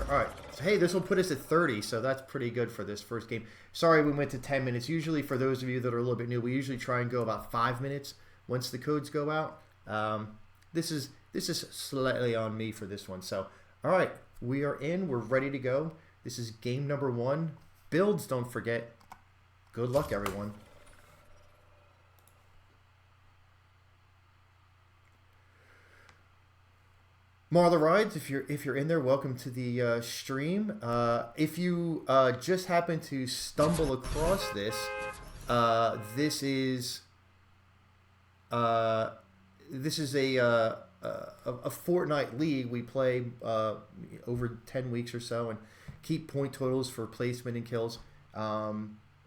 All right. So, hey, this will put us at 30, so that's pretty good for this first game. Sorry we went to 10 minutes. Usually, for those of you that are a little bit new, we usually try and go about 5 minutes once the codes go out. This is slightly on me for this one. So, all right, we are in. We're ready to go. This is game number 1. Builds, don't forget. Good luck, everyone. Marla Rides, if you're in there, welcome to the stream. If you just happen to stumble across this, this is a Fortnite league. We play over 10 weeks or so and keep point totals for placement and kills.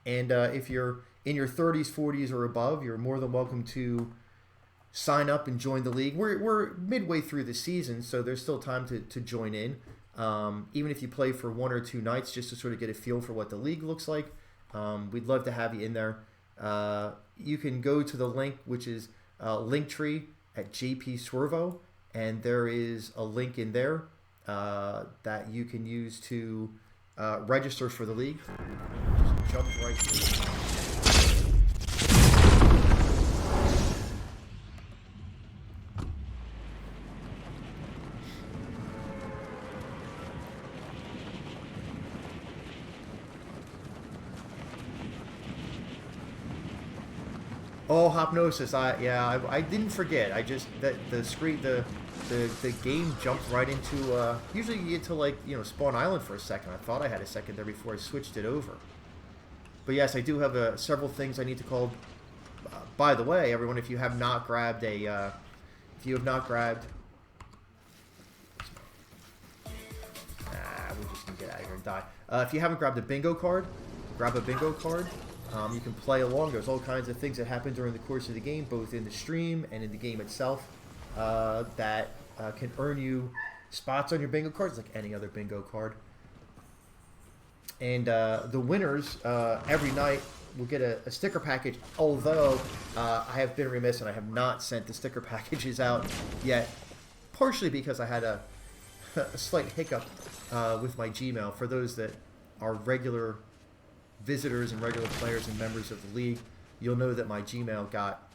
If you're in your 30s, 40s, or above, you're more than welcome to sign up and join the league. We're midway through the season, so there's still time to join in. Even if you play for 1 or 2 nights just to sort of get a feel for what the league looks like, we'd love to have you in there. You can go to the link, which is Linktree at jpswervo, and there is a link in there that you can use to register for the league. Just jump right through. Oh, Hypnosis! I didn't forget. I just the game jumped right into. Usually you get to Spawn Island for a second. I thought I had a second there before I switched it over. But yes, I do have several things I need to call. By the way, everyone, if you have not grabbed we just gonna get out of here and die. If you haven't grabbed a bingo card, grab a bingo card. You can play along. There's all kinds of things that happen during the course of the game, both in the stream and in the game itself, that can earn you spots on your bingo cards, like any other bingo card. And the winners every night will get a sticker package, although I have been remiss and I have not sent the sticker packages out yet, partially because I had a slight hiccup with my Gmail. For those that are regular visitors and regular players and members of the league, you'll know that my Gmail got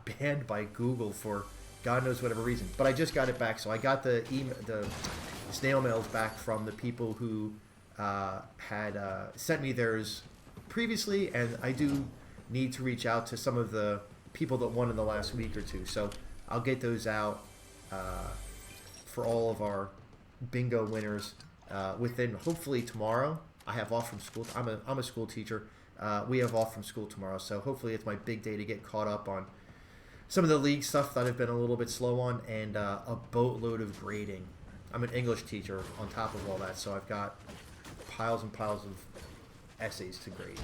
banned by Google for God knows whatever reason. But I just got it back, so I got the snail mails back from the people who had sent me theirs previously, and I do need to reach out to some of the people that won in the last week or two. So I'll get those out for all of our bingo winners within hopefully tomorrow. I have off from school. I'm a school teacher. We have off from school tomorrow, so hopefully it's my big day to get caught up on some of the league stuff that I've been a little bit slow on, and a boatload of grading. I'm an English teacher on top of all that, so I've got piles and piles of essays to grade.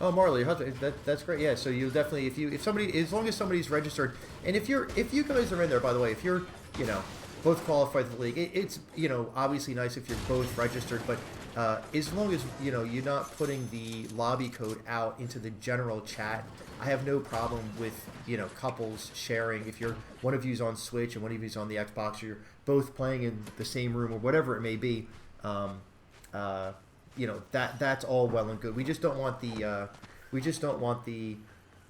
Oh, Marley, that's great. Yeah, so you definitely, if somebody, as long as somebody's registered, and if you guys are in there, by the way, if you're both qualified for the league, it's obviously nice if you're both registered, but as long as you're not putting the lobby code out into the general chat, I have no problem with couples sharing. If one of you's on Switch and one of you's on the Xbox, or you're both playing in the same room or whatever it may be. That's all well and good. We just don't want the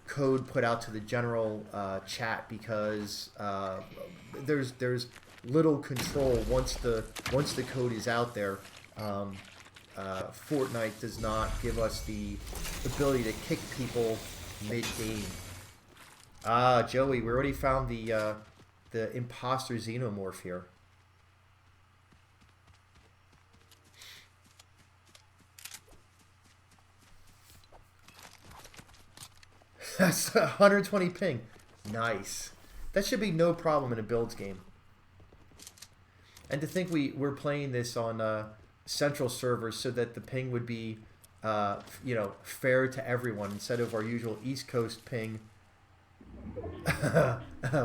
code put out to the general chat, because there's little control once the code is out there. Fortnite does not give us the ability to kick people mid-game. Joey, we already found the imposter xenomorph here. That's 120 ping. Nice. That should be no problem in a builds game. And to think we're playing this on central servers so that the ping would be, fair to everyone instead of our usual East Coast ping,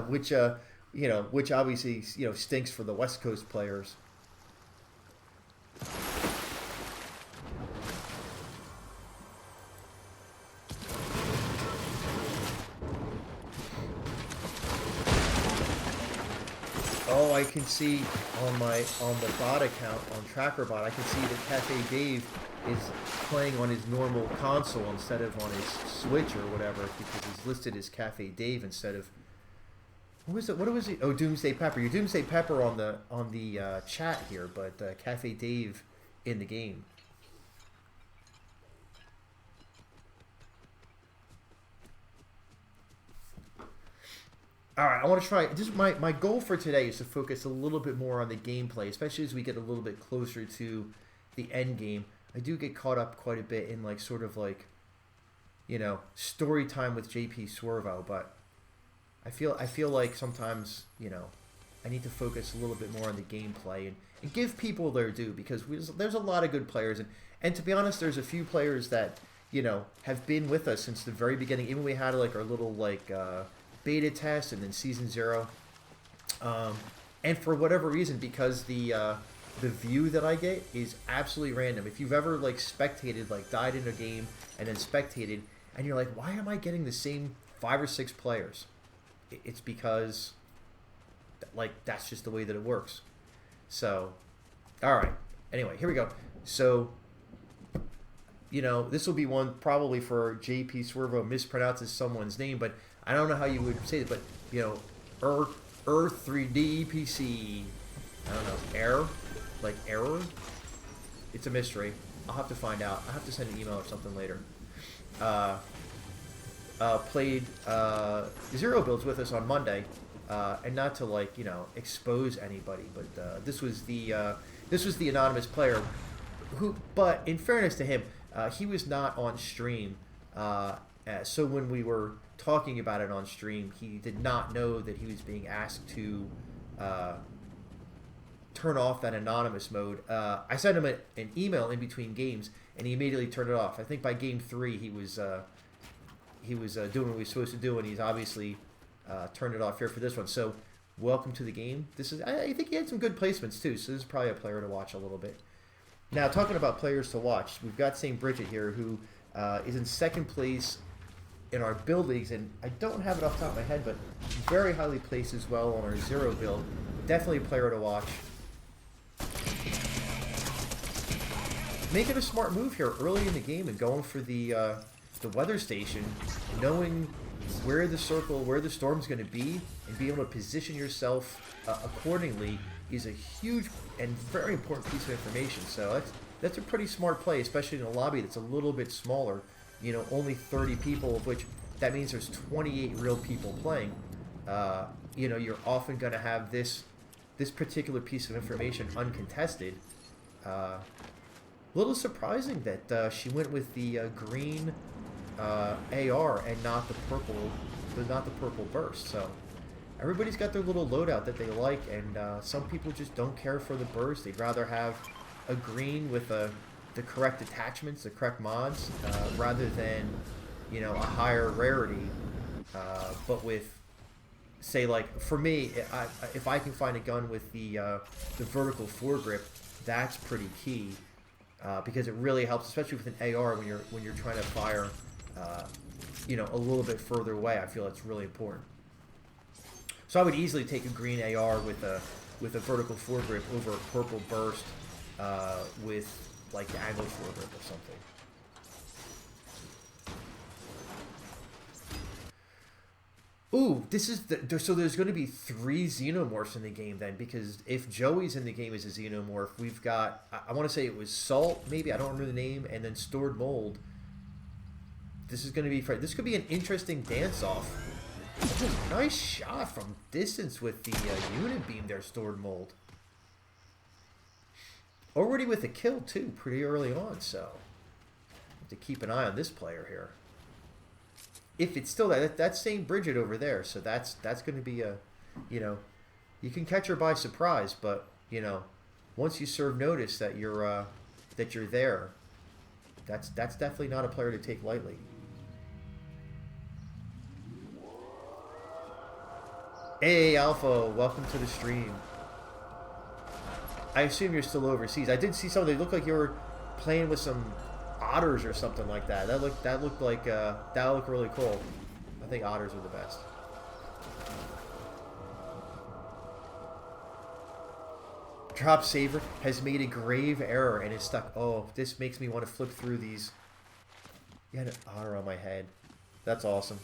which obviously stinks for the West Coast players. I can see on the bot account on TrackerBot, I can see that CafeDave is playing on his normal console instead of on his Switch or whatever, because he's listed as CafeDave instead of what was it? What was it? Oh, Doomsday Pepper. You're Doomsday Pepper on the chat here, but CafeDave in the game. All right, I want to try. Just my goal for today is to focus a little bit more on the gameplay, especially as we get a little bit closer to the end game. I do get caught up quite a bit in like sort of like, you know, story time with jpswervo, but I feel like sometimes, you know, I need to focus a little bit more on the gameplay and give people their due, because there's a lot of good players, and to be honest, there's a few players that, you know, have been with us since the very beginning. Even we had like our little like beta test and then season 0, and for whatever reason, because the view that I get is absolutely random. If you've ever like spectated, like died in a game and then spectated, and you're like, why am I getting the same 5 or 6 players? It's because like that's just the way that it works. So, all right. Anyway, here we go. So, you know, this will be one probably for jpswervo mispronounces someone's name, but I don't know how you would say it, but, you know, Earth 3D PC. I don't know. Error? Like error? It's a mystery. I'll have to find out. I'll have to send an email or something later. Played Zero Builds with us on Monday, and not to like, you know, expose anybody, but this was the anonymous player who, but in fairness to him, he was not on stream, so when we were talking about it on stream, he did not know that he was being asked to turn off that anonymous mode. I sent him an email in between games, and he immediately turned it off. I think by game 3 he was doing what he was supposed to do, and he's obviously turned it off here for this one. So welcome to the game. This is, I think he had some good placements too, so this is probably a player to watch a little bit. Now, talking about players to watch, we've got St. Bridget here, who is in 2nd place in our build leagues, and I don't have it off the top of my head, but very highly placed as well on our 0 build. Definitely a player to watch. Making a smart move here early in the game and going for the weather station, knowing where the storm's going to be, and being able to position yourself accordingly is a huge and very important piece of information. So that's a pretty smart play, especially in a lobby that's a little bit smaller. You know, only 30 people, of which that means there's 28 real people playing. You know, you're often going to have this particular piece of information uncontested. A little surprising that she went with the green AR and not the purple burst. So everybody's got their little loadout that they like, and some people just don't care for the burst. They'd rather have a green with the correct attachments, the correct mods, rather than, you know, a higher rarity, but with, say, like for me, if I can find a gun with the vertical foregrip, that's pretty key, because it really helps, especially with an AR when you're trying to fire, you know, a little bit further away. I feel it's really important. So I would easily take a green AR with a vertical foregrip over a purple burst with like the angled foregrip or something. Ooh, this is so there's going to be 3 xenomorphs in the game then, because if Joey's in the game as a xenomorph, we've got, I want to say it was Salt, maybe, I don't remember the name, and then Stored Mold. This is going to be, this could be an interesting dance-off. Nice shot from distance with the unit beam there, Stored Mold. Already with a kill too, pretty early on, so have to keep an eye on this player here. If it's still that's St. Bridget over there, so that's going to be a, you know, you can catch her by surprise, but you know, once you serve notice that you're there, that's definitely not a player to take lightly. Hey Alpha, welcome to the stream. I assume you're still overseas. I did see something. They looked like you were playing with some otters or something like that. That looked like that looked really cool. I think otters are the best. Drop saver has made a grave error and is stuck. Oh, this makes me want to flip through these. You had an otter on my head. That's awesome.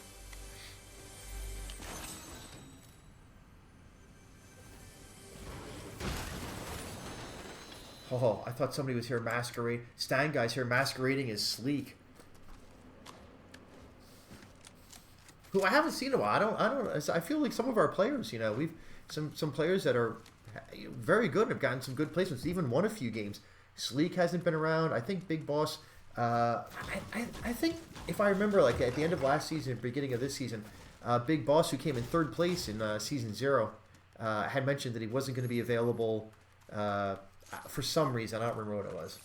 Oh, I thought somebody was here masquerading. Stan guy's here masquerading as Sleek. Who I haven't seen in a while. I feel like some of our players, you know, we've some players that are very good and have gotten some good placements. Even won a few games. Sleek hasn't been around. I think Big Boss. I think if I remember, like at the end of last season, beginning of this season, Big Boss, who came in 3rd place in season 0, had mentioned that he wasn't going to be available for some reason. I don't remember what it was.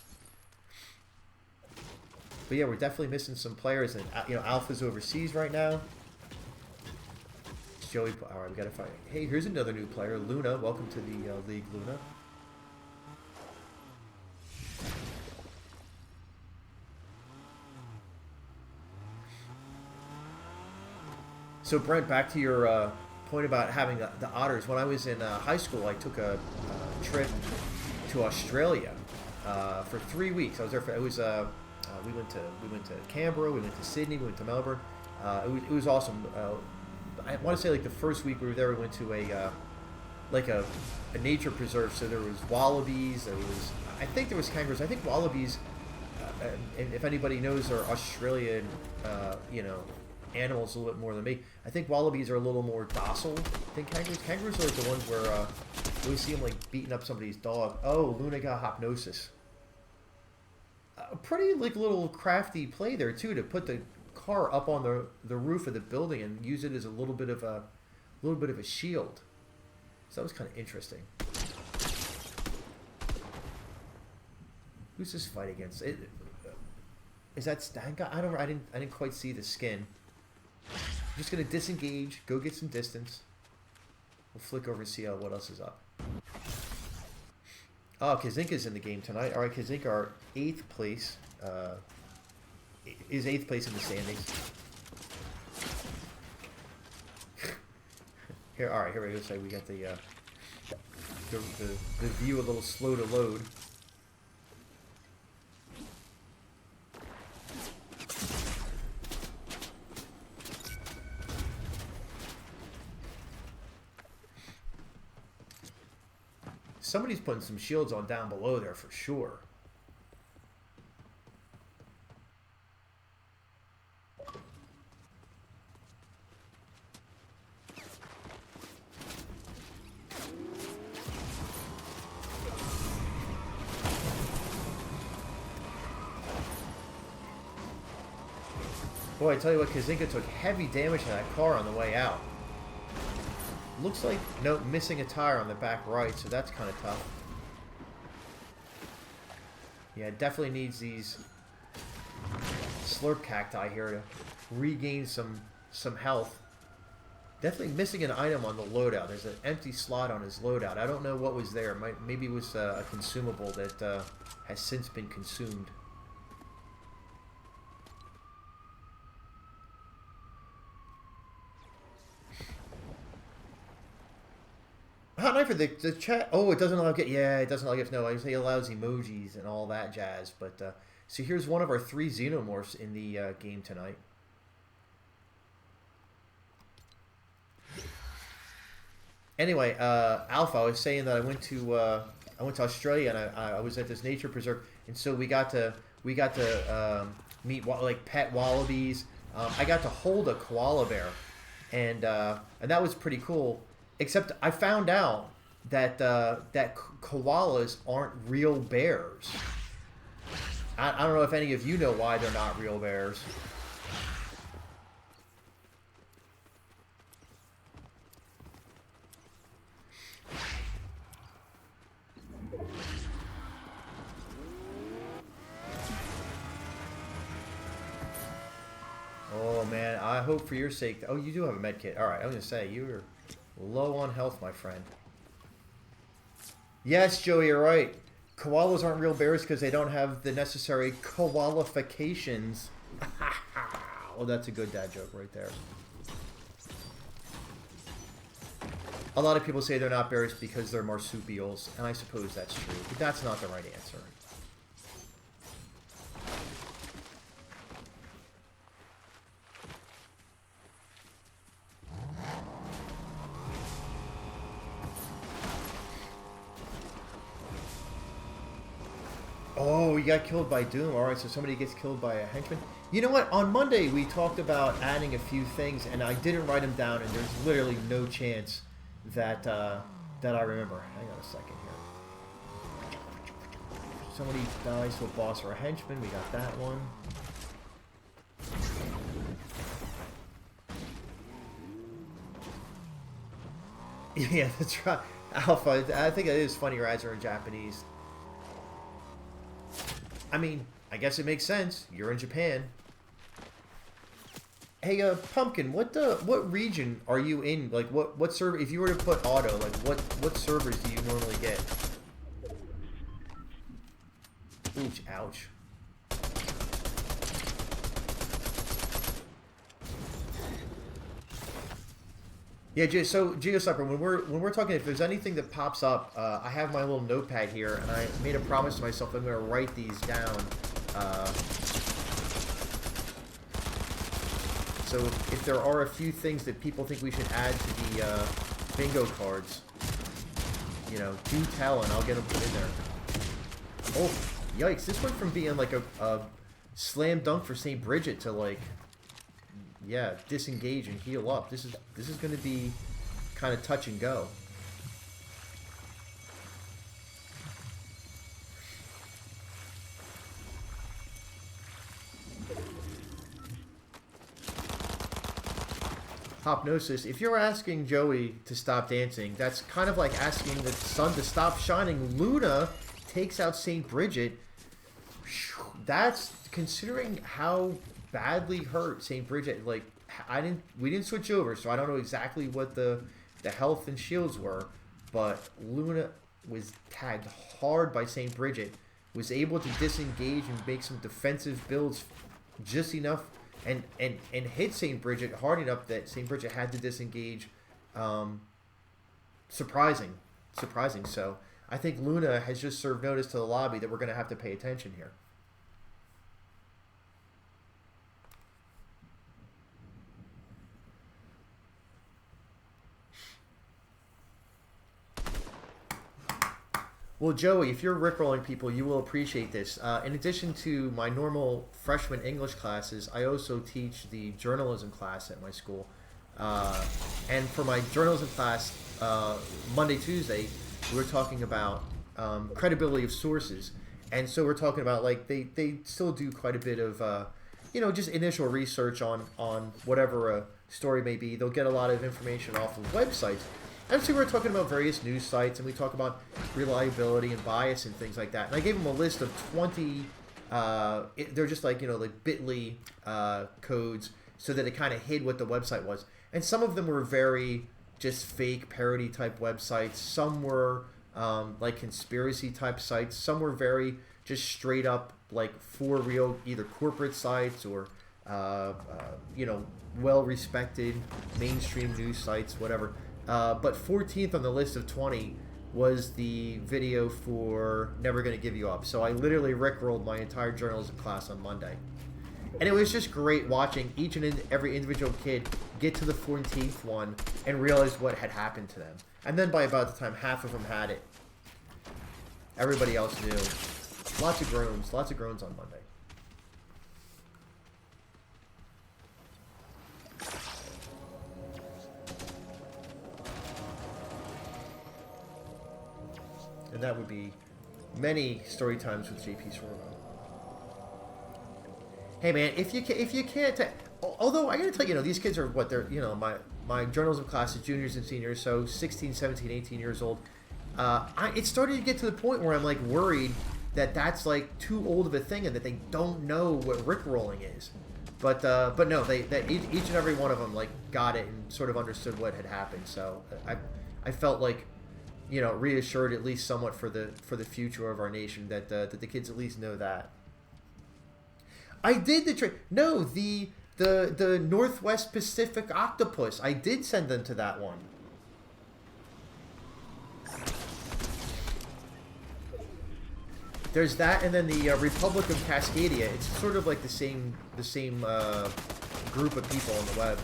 But yeah, we're definitely missing some players, and you know, Alpha's overseas right now. Joey, all right, we gotta find. Hey, here's another new player, Luna. Welcome to the league, Luna. So Brent, back to your point about having the otters. When I was in high school, I took a trip to Australia for 3 weeks. I was there for we went to Canberra, we went to Sydney, we went to Melbourne. It was awesome. I want to say like the first week we were there, we went to a nature preserve. So there was wallabies. I think there was kangaroos. I think wallabies. And if anybody knows, are Australian, you know, animals a little bit more than me. I think wallabies are a little more docile than kangaroos. Kangaroos are like the ones where we see them like beating up somebody's dog. Oh, Luna got hypnosis. A pretty like little crafty play there too, to put the car up on the roof of the building and use it as a little bit of a shield. So that was kind of interesting. Who's this fight against? Is that Stan guy? I didn't quite see the skin. I'm just gonna disengage, go get some distance. We'll flick over and see what else is up. Oh, Kazinka's in the game tonight. All right, Kazinka, our 8th place. Is 8th place in the standings. Here, all right, here we go. So we got the view a little slow to load. Somebody's putting some shields on down below there for sure. Boy, I tell you what, Kazinka took heavy damage in that car on the way out. Looks like, nope, missing a tire on the back right, so that's kind of tough. Yeah, it definitely needs these slurp cacti here to regain some health. Definitely missing an item on the loadout. There's an empty slot on his loadout. I don't know what was there. Maybe it was a consumable that has since been consumed. Hot Knife for the chat. Oh, it doesn't allow gifts. Yeah, it doesn't allow gifts. No, I say it allows emojis and all that jazz. But so here's one of our 3 xenomorphs in the game tonight. Anyway, Alpha, I was saying that I went to Australia and I was at this nature preserve, and so we got to meet like pet wallabies. I got to hold a koala bear, and that was pretty cool. Except I found out that that koalas aren't real bears. I don't know if any of you know why they're not real bears. Oh man, I hope for your sake. Oh, you do have a med kit. All right, I was gonna say you're low on health, my friend. Yes, Joey, you're right. Koalas aren't real bears because they don't have the necessary qualifications. Oh, that's a good dad joke right there. a lot of people say they're not bears because they're marsupials, and I suppose that's true, but that's not the right answer. Oh, you got killed by Doom. Alright, so somebody gets killed by a henchman. You know what? On Monday, we talked about adding a few things, and I didn't write them down, and there's literally no chance that that I remember. Hang on a second here. Somebody dies to a boss or a henchman. We got that one. Yeah, that's right. Alpha. I think it is funny rides are in Japanese. I mean, I guess it makes sense. You're in Japan. Hey, Pumpkin, what region are you in? Like, what server? If you were to put auto, like, what servers do you normally get? Ouch! Ouch. Yeah, so GeoSucker, when we're talking, if there's anything that pops up, I have my little notepad here, and I made a promise to myself I'm going to write these down. So if there are a few things that people think we should add to the bingo cards, you know, do tell, and I'll get them put in there. Oh, yikes! This went from being like a slam dunk for St. Bridget to like, yeah, disengage and heal up. This is going to be kind of touch and go. Hypnosis. If you're asking Joey to stop dancing, that's kind of like asking the sun to stop shining. Luna takes out St. Bridget. That's, considering how badly hurt St. Bridget, like, we didn't switch over, so I don't know exactly what the health and shields were, but Luna was tagged hard by St. Bridget, was able to disengage and make some defensive builds just enough, and hit St. Bridget hard enough that St. Bridget had to disengage. Surprising. So I think Luna has just served notice to the lobby that we're going to have to pay attention here. Well, Joey, if you're rickrolling people, you will appreciate this. In addition to my normal freshman English classes, I also teach the journalism class at my school. And for my journalism class, Monday, Tuesday, we were talking about credibility of sources. And so we're talking about, like, they still do quite a bit of, you know, just initial research on whatever a story may be. They'll get a lot of information off of websites. And so we were talking about various news sites, and we talk about reliability and bias and things like that. And I gave them a list of 20, they're just like, you know, like bit.ly codes, so that it kind of hid what the website was. And some of them were very just fake parody type websites. Some were like conspiracy type sites. Some were very just straight up like for real, either corporate sites or, you know, well-respected mainstream news sites, whatever. But 14th on the list of 20 was the video for Never Gonna Give You Up. So I literally rickrolled my entire journalism class on Monday. And it was just great watching each and every individual kid get to the 14th one and realize what had happened to them. And then by about the time half of them had it, everybody else knew. Lots of groans on Monday. And that would be many story times with jpswervo. Hey man, if you can't, although I gotta tell you, you know, these kids are what they're, you know, my journalism class is juniors and seniors, so 16, 17, 18 years old. It started to get to the point where I'm like worried that that's like too old of a thing and that they don't know what rickrolling is. But no, each and every one of them like got it and sort of understood what had happened. So I felt like, you know, reassured at least somewhat for the future of our nation that the kids at least know that. I did the Northwest Pacific octopus. I did send them to that one. There's that, and then the Republic of Cascadia. It's sort of like the same group of people on the web.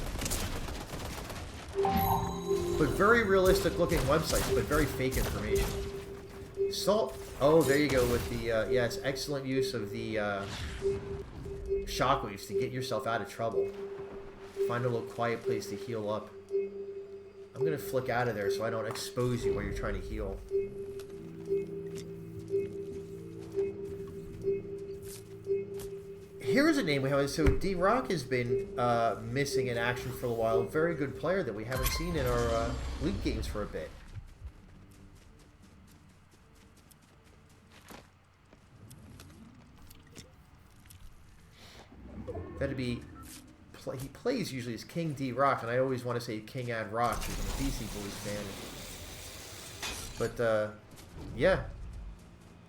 But very realistic looking websites, but very fake information. Salt. Oh, there you go with the, yes, excellent use of the shockwaves to get yourself out of trouble. Find a little quiet place to heal up. I'm going to flick out of there so I don't expose you while you're trying to heal. Here's a name we haven't. So D-Rock has been missing in action for a while. Very good player that we haven't seen in our league games for a bit. That'd be. He plays usually as King D-Rock, and I always want to say King Ad Rock because I'm a DC Boys fan. But yeah,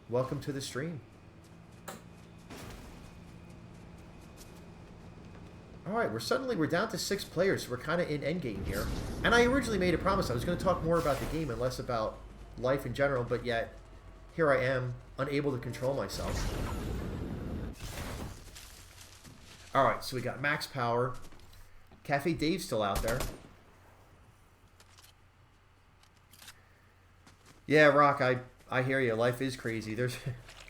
welcome to the stream. Alright, we're down to 6 players, so we're kind of in endgame here. And I originally made a promise I was going to talk more about the game and less about life in general, but yet, here I am, unable to control myself. Alright, so we got MaxPower. CafeDave's still out there. Yeah, Rock, I hear you. Life is crazy. There's,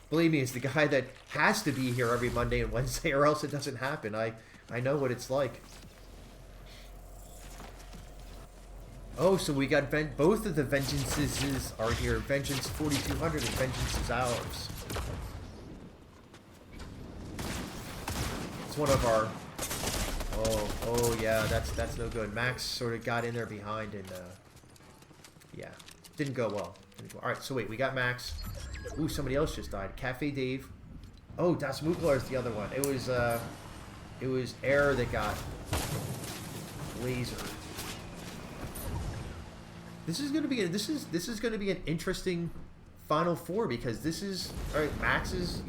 believe me, it's the guy that has to be here every Monday and Wednesday, or else it doesn't happen. I know what it's like. Oh, so we got both of the Vengeances are here. Vengeance 4200 and Vengeance is ours. It's one of our... Oh yeah, that's no good. Max sort of got in there behind and, yeah, didn't go well. Alright, so wait, we got Max. Ooh, somebody else just died. CafeDave. Oh, Das Muklar is the other one. It was Air that got lasered. This is gonna be this is gonna be an interesting Final Four because this is alright. Max is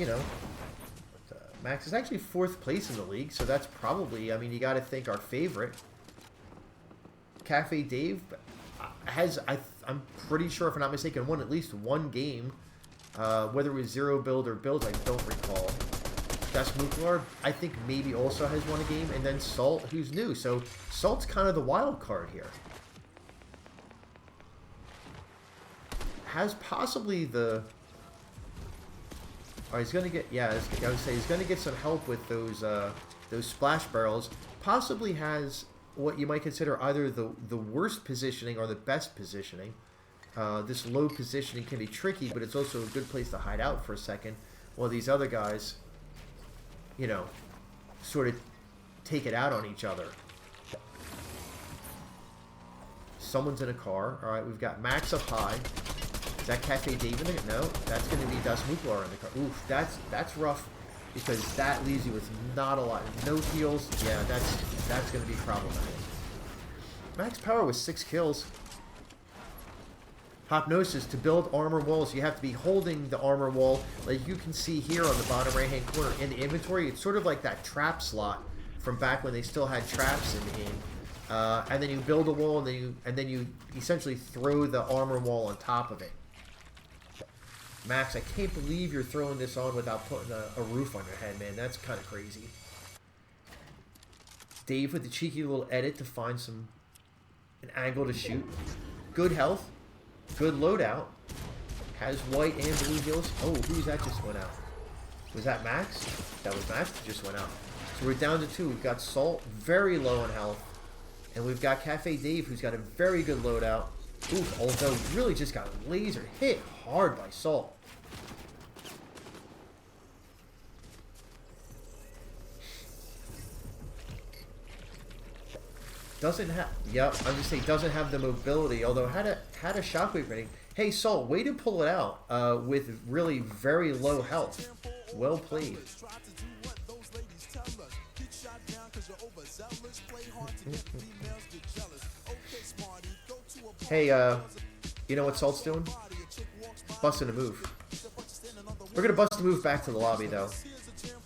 Max is actually 4th place in the league, so that's probably, I mean, you got to think our favorite. CafeDave has I'm pretty sure, if I'm not mistaken, won at least one game, whether it was 0 build or builds, I don't recall. Das Muklar, I think maybe also has won a game, and then Salt, who's new. So Salt's kind of the wild card here. Has possibly the... Oh, he's gonna get, yeah, I would say he's gonna get some help with those splash barrels. Possibly has what you might consider either the worst positioning or the best positioning. This low positioning can be tricky, but it's also a good place to hide out for a second, while these other guys, you know, sort of take it out on each other. Someone's in a car. All right, we've got Max up high. Is that CafeDave in it? No, that's going to be Das Muklar in the car. Oof, that's rough because that leaves you with not a lot. No heals. Yeah, that's going to be problematic. MaxPower with 6 kills. Hypnosis, to build armor walls, you have to be holding the armor wall. Like you can see here on the bottom right-hand corner in the inventory, it's sort of like that trap slot from back when they still had traps in the game. And then you build a wall, and then you essentially throw the armor wall on top of it. Max, I can't believe you're throwing this on without putting a roof on your head, man. That's kind of crazy. Dave with the cheeky little edit to find an angle to shoot. Good health. Good loadout. Has white and blue heals. Oh, who's that just went out? Was that Max? That was Max that just went out. So we're down to 2. We've got Salt, very low on health. And we've got CafeDave, who's got a very good loadout. Oof, although really just got laser hit hard by Salt. Doesn't have, yep, I'm just saying, doesn't have the mobility, although had a shockwave rating. Hey, Salt, way to pull it out with really very low health. Well played. Hey, you know what Salt's doing? Busting a move. We're going to bust a move back to the lobby, though.